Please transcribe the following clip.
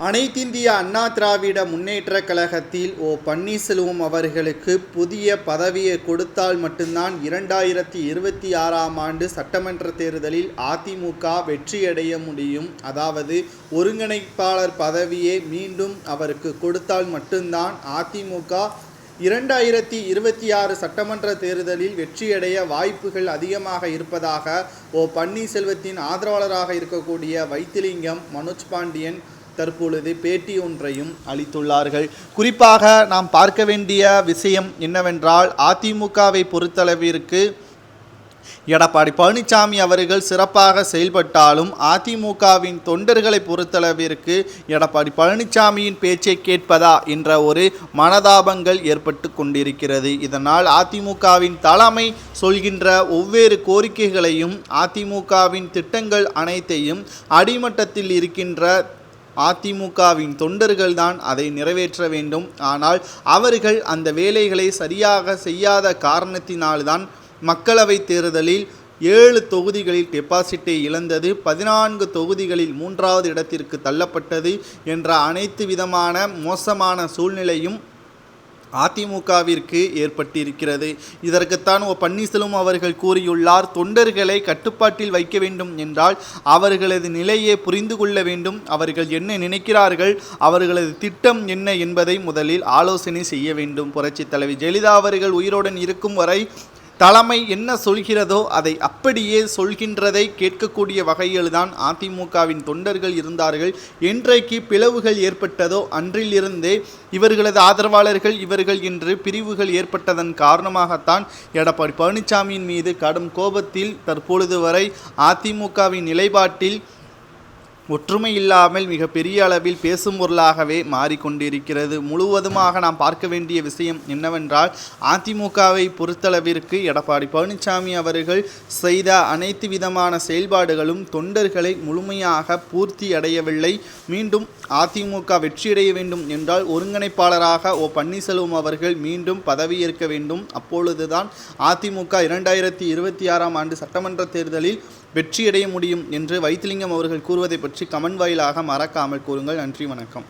அனைத்திந்திய அண்ணா திராவிட முன்னேற்றக் கழகத்தில் பன்னீர்செல்வம் அவர்களுக்கு புதிய பதவியை கொடுத்தால் மட்டும்தான் 2026ஆம் ஆண்டு சட்டமன்ற தேர்தலில் அதிமுக வெற்றியடைய முடியும். அதாவது ஒருங்கிணைப்பாளர் பதவியை மீண்டும் அவருக்கு கொடுத்தால் மட்டும்தான் அதிமுக 2026 சட்டமன்ற தேர்தலில் வெற்றியடைய வாய்ப்புகள் அதிகமாக இருப்பதாக பன்னீர்செல்வத்தின் ஆதரவாளராக இருக்கக்கூடிய வைத்திலிங்கம் மனோஜ் பாண்டியன் தற்பொழுது பேட்டி ஒன்றையும் அளித்துள்ளார்கள். குறிப்பாக நாம் பார்க்க வேண்டிய விஷயம் என்னவென்றால், அதிமுகவை பொறுத்தளவிற்கு எடப்பாடி பழனிசாமி அவர்கள் சிறப்பாக செயல்பட்டாலும் அதிமுகவின் தொண்டர்களை பொறுத்தளவிற்கு எடப்பாடி பழனிசாமியின் பேச்சை கேட்பதா என்ற ஒரு மனதாபங்கள் ஏற்பட்டு கொண்டிருக்கிறது. இதனால் அதிமுகவின் தலைமை சொல்கின்ற ஒவ்வொரு கோரிக்கைகளையும், அதிமுகவின் திட்டங்கள் அனைத்தையும் அடிமட்டத்தில் இருக்கின்ற அதிமுகவின் தொண்டர்கள் தான் அதை நிறைவேற்ற வேண்டும். ஆனால் அவர்கள் அந்த வேலைகளை சரியாக செய்யாத காரணத்தினால்தான் மக்களவைத் தேர்தலில் 7 தொகுதிகளில் டெபாசிட்டை இழந்தது, 14 தொகுதிகளில் 3வது இடத்திற்கு தள்ளப்பட்டது என்ற அனைத்து விதமான மோசமான சூழ்நிலையும் அதிமுகவிற்கு ஏற்பட்டிருக்கிறது. இதற்குத்தான் பன்னீர்செல்வம் அவர்கள் கூறியுள்ளார், தொண்டர்களை கட்டுப்பாட்டில் வைக்க வேண்டும் என்றால் அவர்களது நிலையை புரிந்து கொள்ள வேண்டும். அவர்கள் என்ன நினைக்கிறார்கள், அவர்களது திட்டம் என்ன என்பதை முதலில் ஆலோசனை செய்ய வேண்டும். புரட்சித் தலைவி ஜெயலலிதா அவர்கள் உயிருடன் இருக்கும் வரை தலைமை என்ன சொல்கிறதோ அதை அப்படியே சொல்கின்றதை கேட்கக்கூடிய வகையில்தான் அதிமுகவின் தொண்டர்கள் இருந்தார்கள். என்றைக்கு பிளவுகள் ஏற்பட்டதோ அன்றிலிருந்தே இவர்களது ஆதரவாளர்கள் இவர்கள் என்று பிரிவுகள் ஏற்பட்டதன் காரணமாகத்தான் எடப்பாடி பழனிசாமியின் மீது கடும் கோபத்தில் தற்பொழுது வரை அதிமுகவின் நிலைப்பாட்டில் ஒற்றுமை இல்லாமல் மிக பெரிய அளவில் பேசும் பொருளாகவே மாறிக்கொண்டிருக்கிறது. முழுவதுமாக நாம் பார்க்க வேண்டிய விஷயம் என்னவென்றால், அதிமுகவை பொறுத்தளவிற்கு எடப்பாடி பழனிசாமி அவர்கள் செய்த அனைத்து விதமான செயல்பாடுகளும் தொண்டர்களை முழுமையாக பூர்த்தி அடையவில்லை. மீண்டும் அதிமுக வெற்றியடைய வேண்டும் என்றால் ஒருங்கிணைப்பாளராக பன்னீர்செல்வம் அவர்கள் மீண்டும் பதவியேற்க வேண்டும். அப்பொழுதுதான் அதிமுக 2026ஆம் ஆண்டு சட்டமன்ற தேர்தலில் வெற்றியடைய முடியும் என்று வைத்திலிங்கம் அவர்கள் கூறுவதை பற்றி கமெண்ட் வாயிலாக மறக்காமல் கூறுங்கள். நன்றி, வணக்கம்.